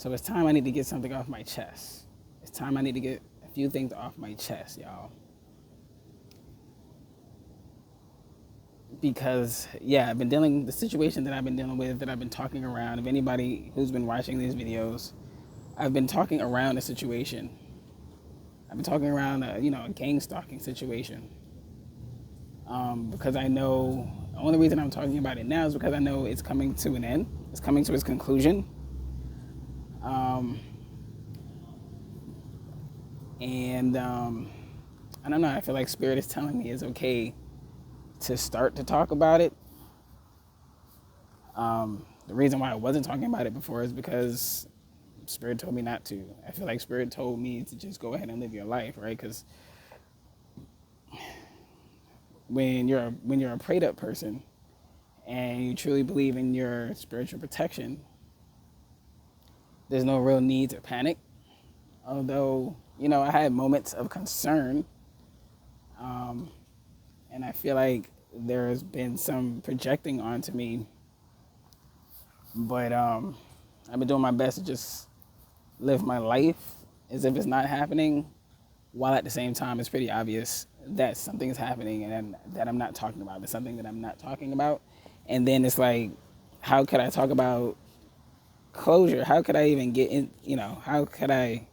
So it's time I need to get something off my chest. It's time I need to get a few things off my chest, y'all. Because yeah, I've been dealing the situation that I've been dealing with, that I've been talking around. If anybody who's been watching these videos, I've been talking around a situation. I've been talking around a gang stalking situation. Because I know the only reason I'm talking about it now is because I know it's coming to an end. It's coming to its conclusion. And I don't know. I feel like Spirit is telling me it's okay to start to talk about it. The reason why I wasn't talking about it before is because Spirit told me not to. I feel like Spirit told me to just go ahead and live your life, right? Because when you're a prayed up person and you truly believe in your spiritual protection, there's no real need to panic. Although, I had moments of concern, and I feel like there's been some projecting onto me. But I've been doing my best to just live my life as if it's not happening, while at the same time it's pretty obvious that something is happening and that I'm not talking about. There's something that I'm not talking about. And then it's like, how could I talk about closure? How could I even get in, how could I,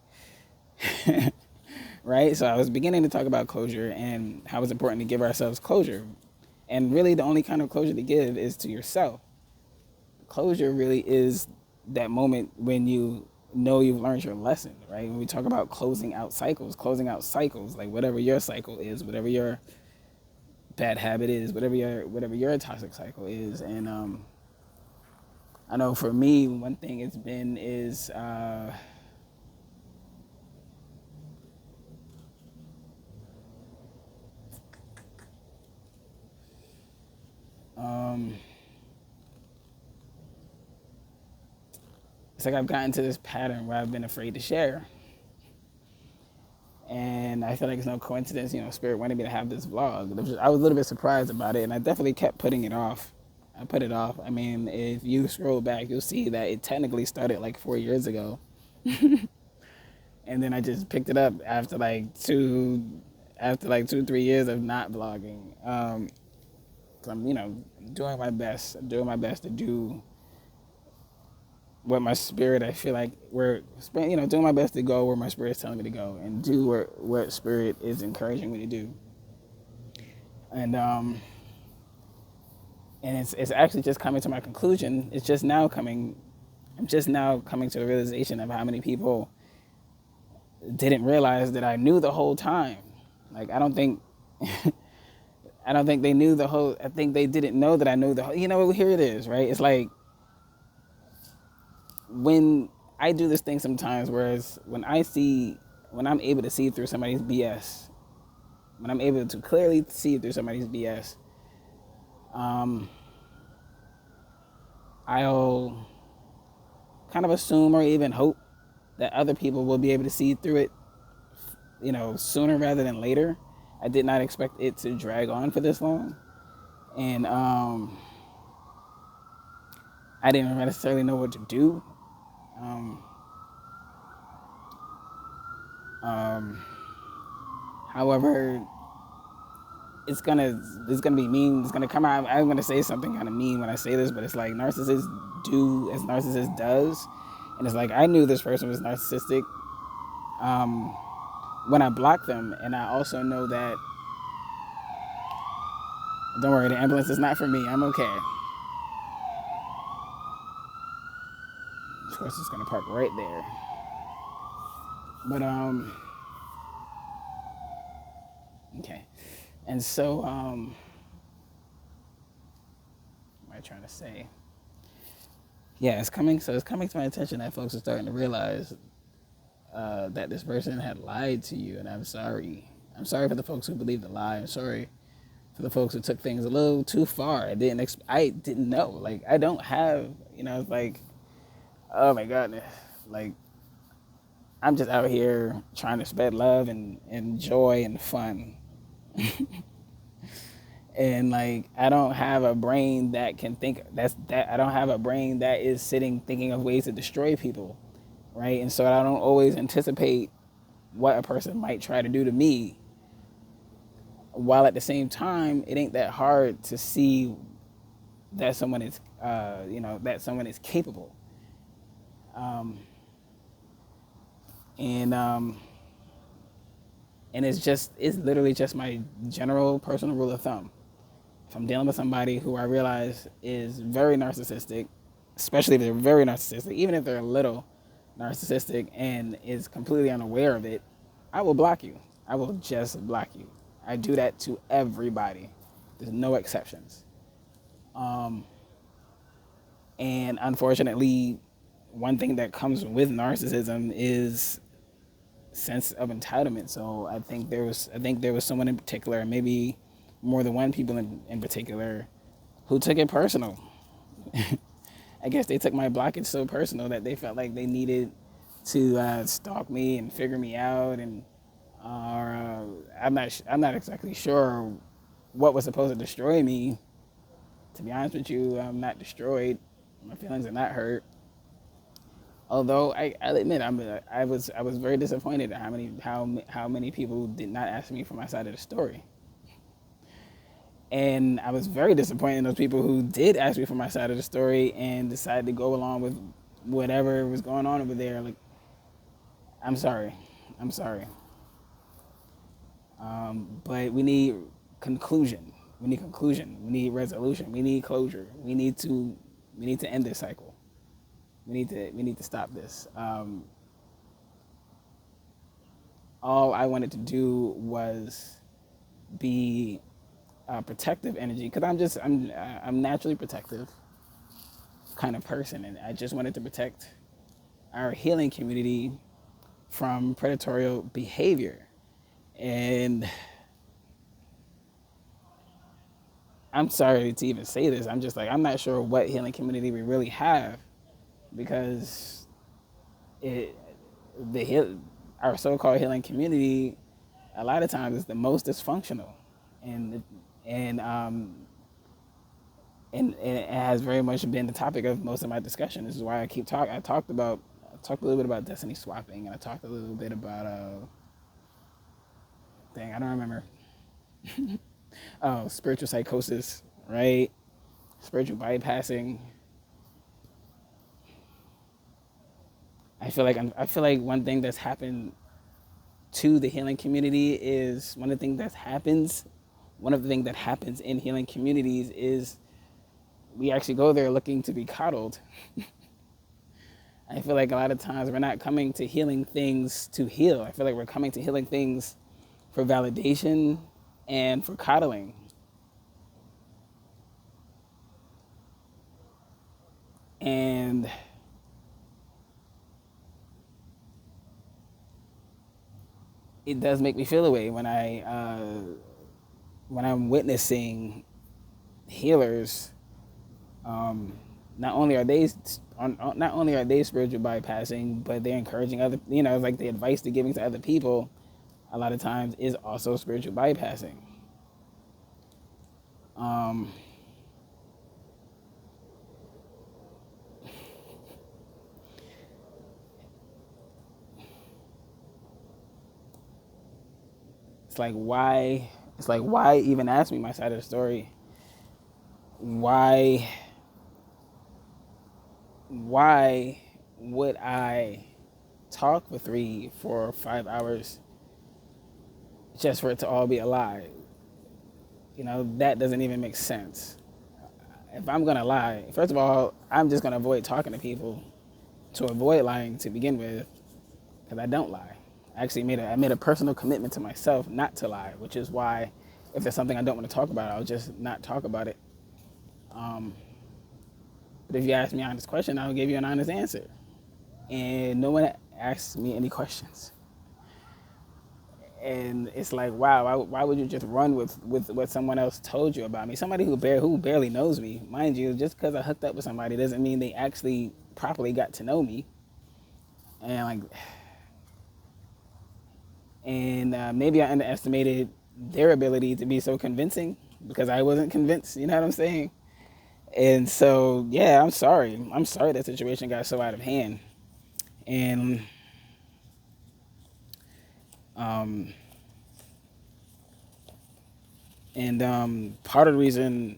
right? So I was beginning to talk about closure and how it's important to give ourselves closure. And really the only kind of closure to give is to yourself. Closure really is that moment when you know you've learned your lesson, right? When we talk about closing out cycles, like whatever your cycle is, whatever your bad habit is, whatever your toxic cycle is. And I know for me, one thing it's been is it's like I've gotten to this pattern where I've been afraid to share. And I feel like it's no coincidence, Spirit wanted me to have this vlog. I was a little bit surprised about it, and I definitely kept putting it off. I put it off. I mean, if you scroll back, you'll see that it technically started like 4 years ago. And then I just picked it up after like 2-3 years of not vlogging. So I'm, doing my best. I'm doing my best to do what my spirit, I feel like doing my best to go where my spirit is telling me to go and do what Spirit is encouraging me to do. And it's actually just coming to my conclusion. I'm just now coming to the realization of how many people didn't realize that I knew the whole time. Like, I don't think they knew the whole, I think they didn't know that I knew the whole, here it is, right? It's like, when I do this thing sometimes, whereas when I'm able to see through somebody's BS, when I'm able to clearly see through somebody's BS, I'll kind of assume or even hope that other people will be able to see through it, sooner rather than later. I did not expect it to drag on for this long. And I didn't necessarily know what to do. However, it's gonna be mean. It's gonna come out. I'm gonna say something kind of mean when I say this, but it's like narcissists do as narcissists does, and it's like I knew this person was narcissistic when I blocked them, and I also know that. Don't worry, the ambulance is not for me. I'm okay. Of course, it's gonna park right there. But okay. And so what am I trying to say? Yeah, it's coming to my attention that folks are starting to realize that this person had lied to you, and I'm sorry. I'm sorry for the folks who believed the lie. I'm sorry for the folks who took things a little too far. I didn't know. Like, I don't have, it's like, oh my goodness. Like, I'm just out here trying to spread love and joy and fun. And like, I don't have a brain that can think I don't have a brain that is sitting thinking of ways to destroy people. right? And so I don't always anticipate what a person might try to do to me, while at the same time it ain't that hard to see that someone is that someone is capable. Um, and um, and it's literally just my general personal rule of thumb. If I'm dealing with somebody who I realize is very narcissistic, especially if they're very narcissistic, even if they're a little narcissistic and is completely unaware of it, I will block you. I will just block you. I do that to everybody. There's no exceptions. And unfortunately, one thing that comes with narcissism is sense of entitlement. So I think there was someone in particular, maybe more than one people in particular, who took it personal. I guess they took my blockage so personal that they felt like they needed to stalk me and figure me out, and I'm not exactly sure what was supposed to destroy me. To be honest with you, I'm not destroyed. My feelings are not hurt. Although I'll admit I was very disappointed at how many people did not ask me for my side of the story. And I was very disappointed in those people who did ask me for my side of the story and decided to go along with whatever was going on over there. Like, I'm sorry. But we need conclusion. We need conclusion. We need resolution. We need closure. We need to end this cycle. We need to stop this. All I wanted to do was be a protective energy, because I'm naturally protective kind of person, and I just wanted to protect our healing community from predatory behavior. And I'm sorry to even say this. I'm just like, I'm not sure what healing community we really have, because our so-called healing community a lot of times is the most dysfunctional, and and it has very much been the topic of most of my discussion. This is why I talked a little bit about destiny swapping, and I talked a little bit about I don't remember. Oh, spiritual psychosis, right? Spiritual bypassing. I feel like one thing that's happened to the healing community is one of the things that happens in healing communities is we actually go there looking to be coddled. I feel like a lot of times we're not coming to healing things to heal. I feel like we're coming to healing things for validation and for coddling. And it does make me feel away when I'm witnessing healers. Not only are they spiritual bypassing, but they're encouraging other. Like the advice they're giving to other people, a lot of times is also spiritual bypassing. It's like why even ask me my side of the story? Why would I talk for 3, 4, 5 hours just for it to all be a lie? That doesn't even make sense. If I'm gonna lie, first of all, I'm just gonna avoid talking to people to avoid lying to begin with, because I don't lie. I made a personal commitment to myself not to lie, which is why if there's something I don't want to talk about, I'll just not talk about it. But if you ask me an honest question, I'll give you an honest answer. And no one asks me any questions. And it's like, wow, why would you just run with what someone else told you about me? Somebody who barely knows me. Mind you, just because I hooked up with somebody doesn't mean they actually properly got to know me. And maybe I underestimated their ability to be so convincing, because I wasn't convinced, you know what I'm saying? And so, yeah, I'm sorry that situation got so out of hand. And um, part of the reason,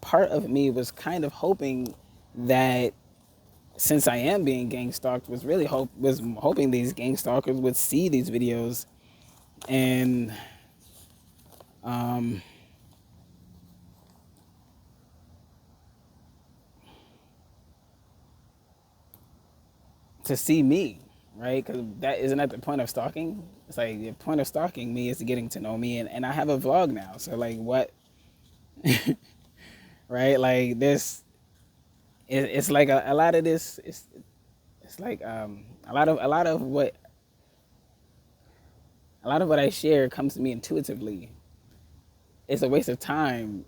part of me was kind of hoping that since I am being gang stalked, was hoping these gang stalkers would see these videos and um, to see me, right? Because that isn't at the point of stalking. It's like the point of stalking me is getting to know me, and I have a vlog now. So like, what, right? Like this, it's like a lot of this. It's like a lot of what I share comes to me intuitively. It's a waste of time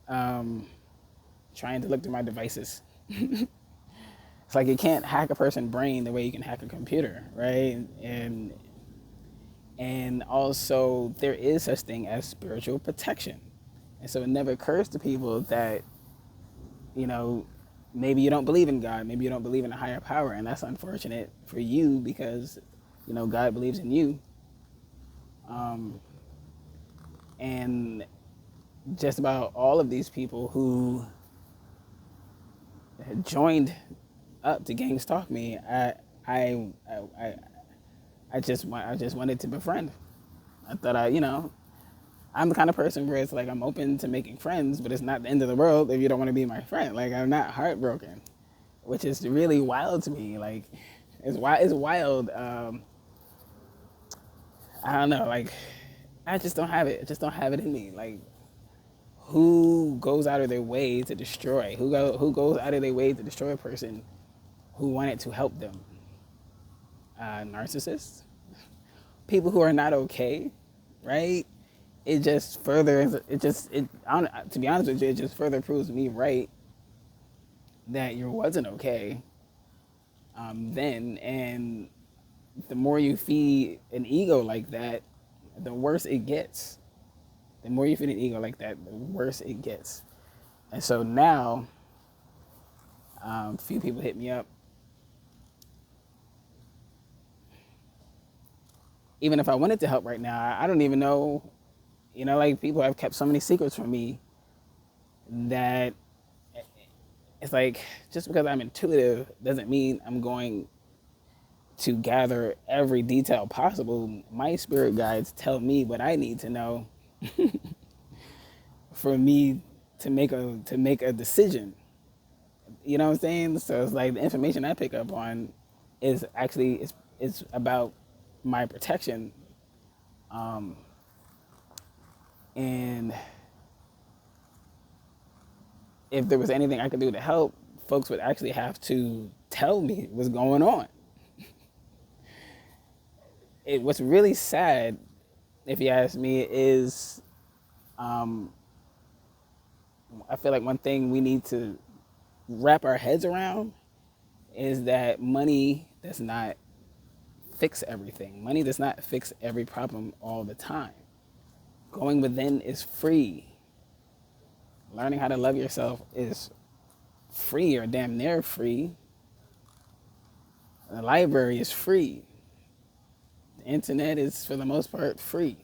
um, trying to look through my devices. It's like you can't hack a person's brain the way you can hack a computer, right? And also there is such thing as spiritual protection. And so it never occurs to people that, you know, maybe you don't believe in God, maybe you don't believe in a higher power, and that's unfortunate for you because, you know, God believes in you. And just about all of these people who joined up to gang stalk me, I, I, I just wanted to befriend. I thought I'm the kind of person where it's like I'm open to making friends, but it's not the end of the world if you don't want to be my friend. Like I'm not heartbroken, which is really wild to me. Like it's wild. I don't know. Like I just don't have it. I just don't have it in me. Like who goes out of their way to destroy? Who goes out of their way to destroy a person who wanted to help them? Narcissists, people who are not okay, right? It just further, to be honest with you, it just further proves me right that you wasn't okay then. And the more you feed an ego like that, the worse it gets. The more you feed an ego like that, the worse it gets. And so now, a few people hit me up. Even if I wanted to help right now, I don't even know. You know, like people have kept so many secrets from me that it's like just because I'm intuitive doesn't mean I'm going to gather every detail possible. My spirit guides tell me what I need to know for me to make a decision. You know what I'm saying? So it's like the information I pick up on is actually it's about my protection. And if there was anything I could do to help, folks would actually have to tell me what's going on. What's really sad, if you ask me, is I feel like one thing we need to wrap our heads around is that money does not fix everything. Money does not fix every problem all the time. Going within is free. Learning how to love yourself is free or damn near free. The library is free. The internet is, for the most part, free.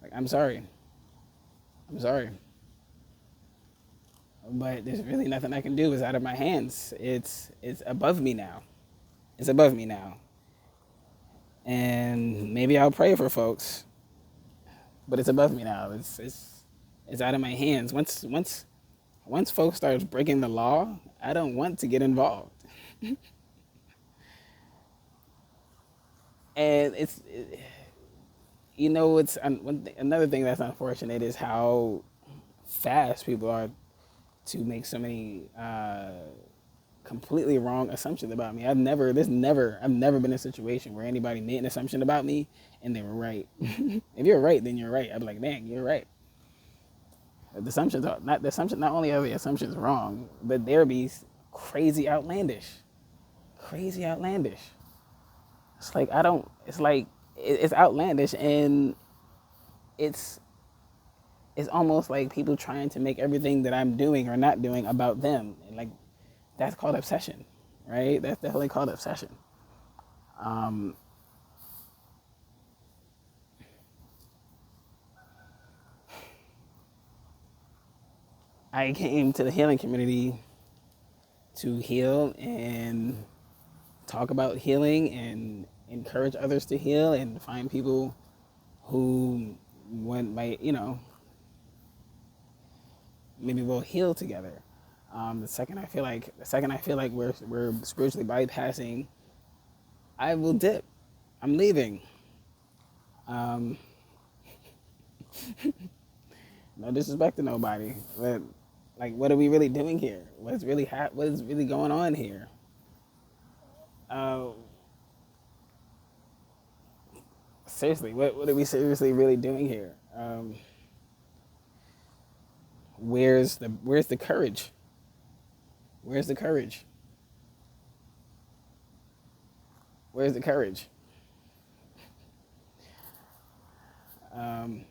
Like, I'm sorry, but there's really nothing I can do. It's out of my hands. It's above me now. It's above me now. And maybe I'll pray for folks, but it's above me now. It's out of my hands. Once folks start breaking the law, I don't want to get involved. And another thing that's unfortunate is how fast people are to make so many completely wrong assumptions about me. I've never been in a situation where anybody made an assumption about me and they were right. If you're right, then you're right. I'd be like, man, you're right. The assumptions not only are the assumptions wrong, but they'll be crazy outlandish. Crazy outlandish. It's like it's outlandish, and it's it's almost like people trying to make everything that I'm doing or not doing about them. And like that's called obsession, right? That's definitely called obsession. Um, I came to the healing community to heal and talk about healing and encourage others to heal and find people who one might, maybe we'll heal together. The second I feel like we're spiritually bypassing, I will dip. I'm leaving. Um, no disrespect to nobody, but like, what are we really doing here? What is really going on here? Uh, Seriously, what are we seriously really doing here? Where's the courage? Where's the courage? Where's the courage? Um,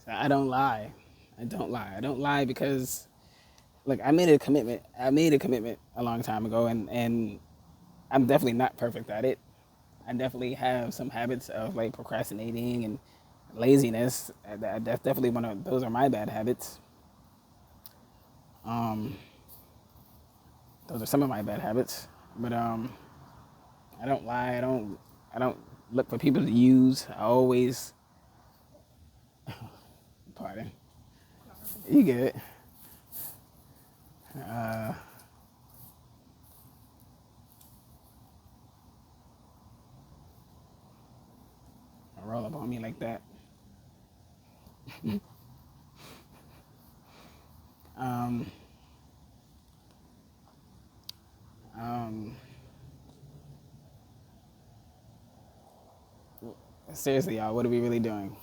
I don't lie. I don't lie. I don't lie because look, I made a commitment. I made a commitment a long time ago, and I'm definitely not perfect at it. I definitely have some habits of like procrastinating and laziness. That's definitely one of those are my bad habits. Um, those are some of my bad habits. But I don't lie. I don't look for people to use. I always pardon. You get it. Uh, Roll up on me like that. Um, um, Seriously, y'all, what are we really doing?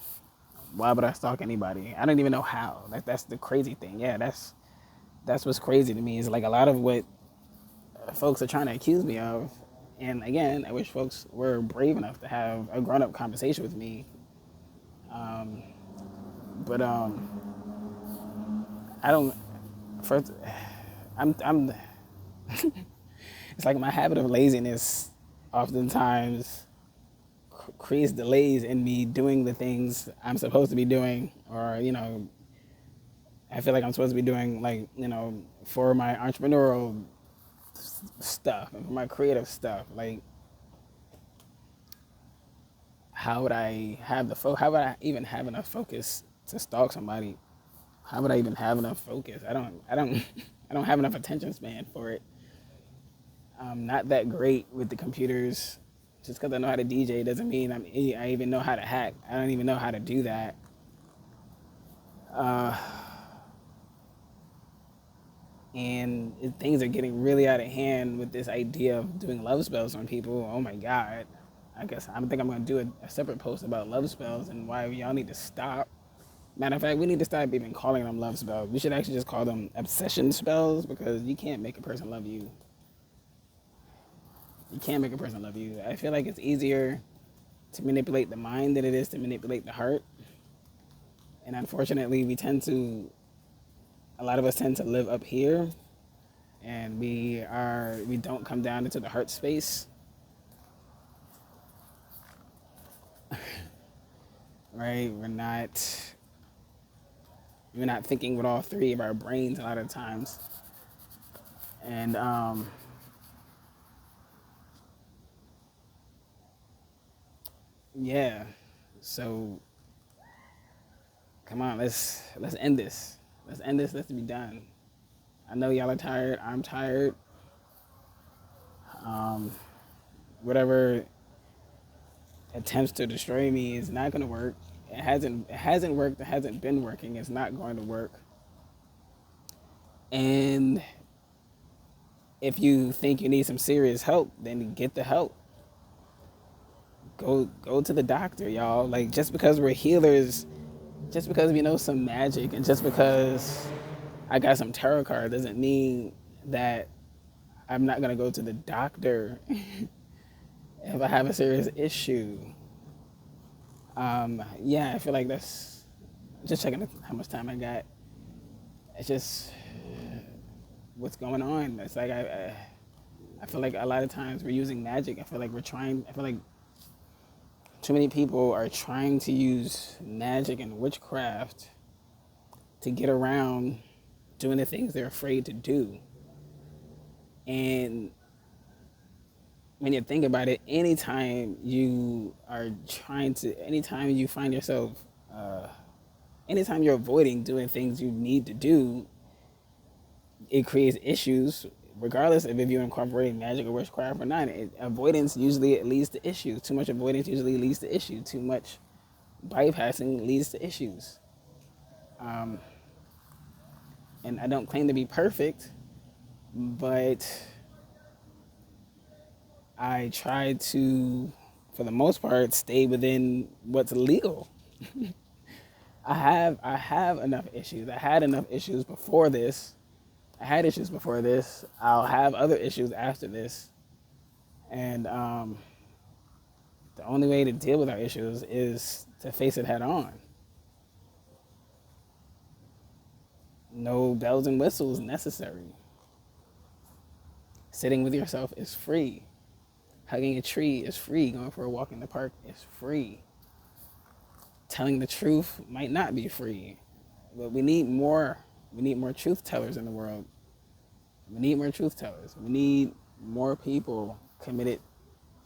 Why would I stalk anybody? I don't even know how. That's the crazy thing. Yeah, that's what's crazy to me is like a lot of what folks are trying to accuse me of. And again, I wish folks were brave enough to have a grown up conversation with me. Um, but I don't. First, I'm. It's like my habit of laziness oftentimes creates delays in me doing the things I'm supposed to be doing, or I feel like I'm supposed to be doing like for my entrepreneurial stuff and for my creative stuff. Like, how would I have how would I even have enough focus to stalk somebody? How would I even have enough focus? I don't I don't have enough attention span for it. I'm not that great with the computers. Just because I know how to DJ doesn't mean I even know how to hack. I don't even know how to do that. Uh, and things are getting really out of hand with this idea of doing love spells on people. Oh my God. I guess I think I'm going to do a separate post about love spells and why y'all need to stop. Matter of fact, we need to stop even calling them love spells. We should actually just call them obsession spells because you can't make a person love you. You can't make a person love you. I feel like it's easier to manipulate the mind than it is to manipulate the heart. And unfortunately, a lot of us tend to live up here and we don't come down into the heart space. Right? We're not thinking with all three of our brains a lot of times. And yeah. So come on, let's end this. Let's end this. Let's be done. I know y'all are tired. I'm tired. Um, Whatever attempts to destroy me is not going to work. It hasn't worked. It hasn't been working. It's not going to work. And if you think you need some serious help, then get the help. Go to the doctor, y'all. Like, just because we're healers, just because we know some magic, and just because I got some tarot card doesn't mean that I'm not gonna go to the doctor if I have a serious issue, yeah, I feel like that's just checking how much time I got. It's just what's going on. It's like I feel like a lot of times we're using magic. I feel like too many people are trying to use magic and witchcraft to get around doing the things they're afraid to do. And when you think about it, anytime you find yourself, anytime you're avoiding doing things you need to do, it creates issues, regardless of if you're incorporating magic or witchcraft or not. Avoidance usually leads to issues. Too much avoidance usually leads to issues. Too much bypassing leads to issues. And I don't claim to be perfect, but I try to, for the most part, stay within what's legal. I have enough issues. I had enough issues before this. I had issues before this. I'll have other issues after this. And the only way to deal with our issues is to face it head on. No bells and whistles necessary. Sitting with yourself is free. Hugging a tree is free. Going for a walk in the park is free. Telling the truth might not be free, but we need more. We need more truth tellers in the world. We need more truth tellers. We need more people committed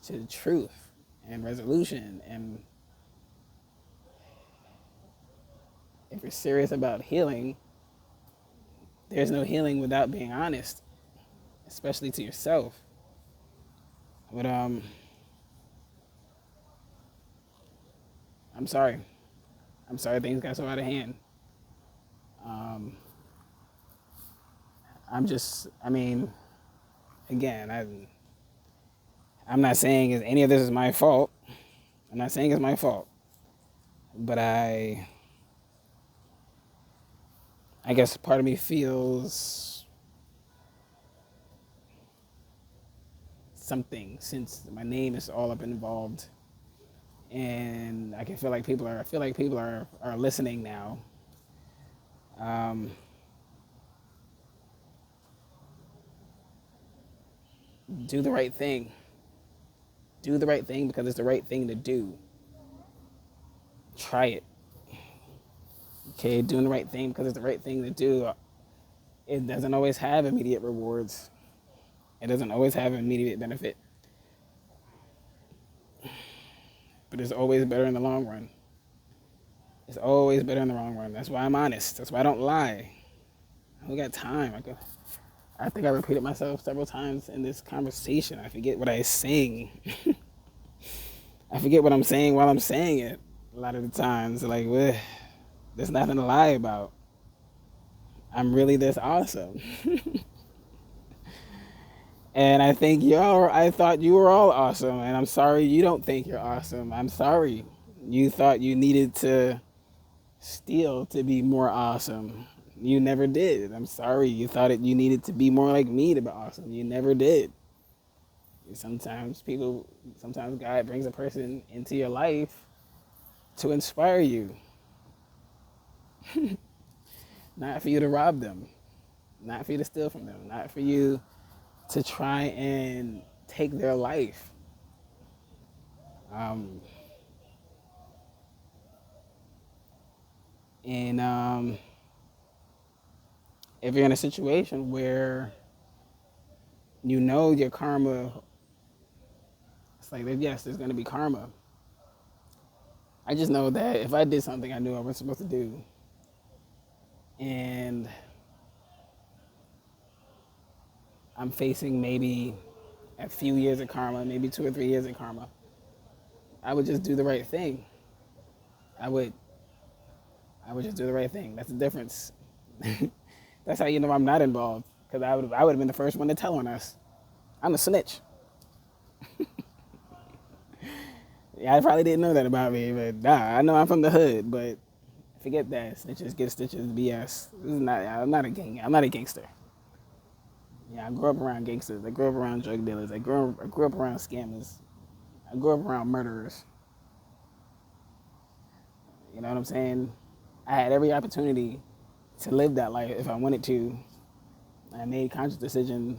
to the truth and resolution. And if you're serious about healing, there's no healing without being honest, especially to yourself. But I'm sorry. I'm sorry things got so out of hand. Again, I'm not saying any of this is my fault. I'm not saying it's my fault. But I guess part of me feels something since my name is all up involved. And I feel like people are listening now. Do the right thing. Do the right thing because it's the right thing to do. Try it. Okay, doing the right thing because it's the right thing to do. It doesn't always have immediate rewards. It doesn't always have immediate benefit. But it's always better in the long run. It's always better in the long run. That's why I'm honest. That's why I don't lie. I don't got time. I think I repeated myself several times in this conversation. I forget what I sing. I forget what I'm saying while I'm saying it a lot of the times. Like, there's nothing to lie about. I'm really this awesome. And I thought you were all awesome. And I'm sorry you don't think you're awesome. I'm sorry. You thought you needed to steal to be more awesome. You never did. I'm sorry. You thought you needed to be more like me to be awesome. You never did. Sometimes God brings a person into your life to inspire you. Not for you to rob them. Not for you to steal from them. Not for you to try and take their life. And if you're in a situation where you know your karma, it's like, yes, there's going to be karma. I just know that if I did something I knew I wasn't supposed to do, and I'm facing maybe a few years of karma, maybe 2 or 3 years of karma, I would just do the right thing. I would just do the right thing. That's the difference. That's how you know I'm not involved, because I would have been the first one to tell on us. I'm a snitch. Yeah, I probably didn't know that about me, but I know I'm from the hood, but forget that. Snitches get stitches, BS. I'm not a gangster. Yeah, I grew up around gangsters. I grew up around drug dealers. I grew up around scammers. I grew up around murderers. You know what I'm saying? I had every opportunity to live that life if I wanted to. I made a conscious decision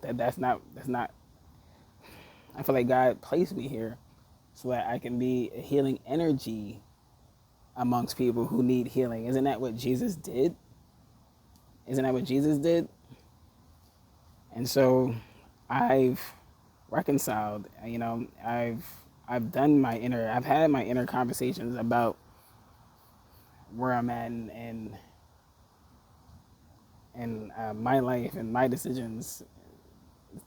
that that's not. I feel like God placed me here so that I can be a healing energy amongst people who need healing. Isn't that what Jesus did? Isn't that what Jesus did? And so I've reconciled, I've done I've had my inner conversations about where I'm at and my life and my decisions,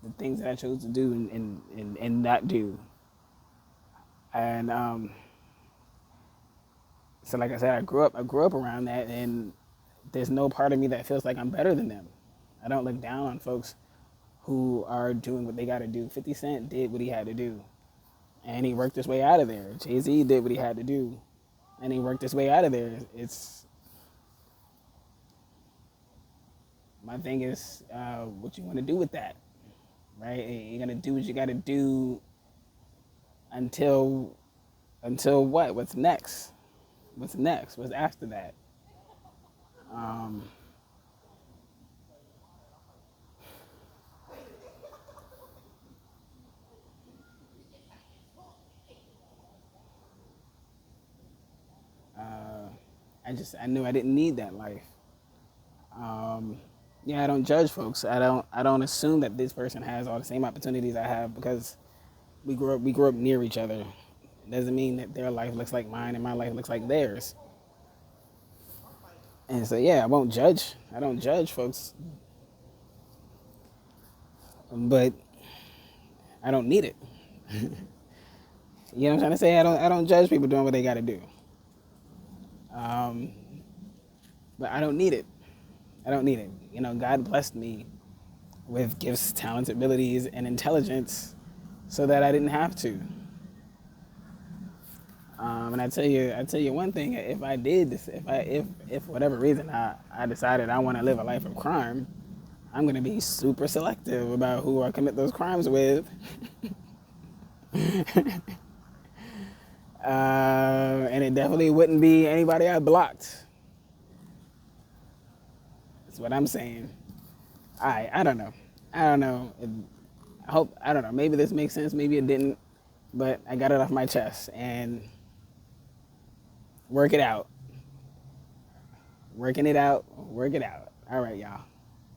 the things that I chose to do and not do. And so like I said, I grew up around that, and there's no part of me that feels like I'm better than them. I don't look down on folks who are doing what they got to do. 50 Cent did what he had to do, and he worked his way out of there. Jay-Z did what he had to do, and he worked his way out of there. It's my thing is what you want to do with that, right? You're gonna do what you got to do until what? What's next? What's next? What's after that? Um, I knew I didn't need that life. Um, yeah, I don't judge folks. I don't assume that this person has all the same opportunities I have because we grew up near each other. It doesn't mean that their life looks like mine and my life looks like theirs. And so yeah, I won't judge. I don't judge folks, but I don't need it. You know what I'm trying to say? I don't judge people doing what they got to do. Um, but I don't need it. I don't need it. God blessed me with gifts, talents, abilities, and intelligence so that I didn't have to. And I tell you one thing: if I did, if for whatever reason I decided I want to live a life of crime, I'm gonna be super selective about who I commit those crimes with. And it definitely wouldn't be anybody I blocked. That's what I'm saying. I don't know. I don't know. I don't know. Maybe this makes sense. Maybe it didn't. But I got it off my chest and work it out. Working it out. Work it out. All right, y'all.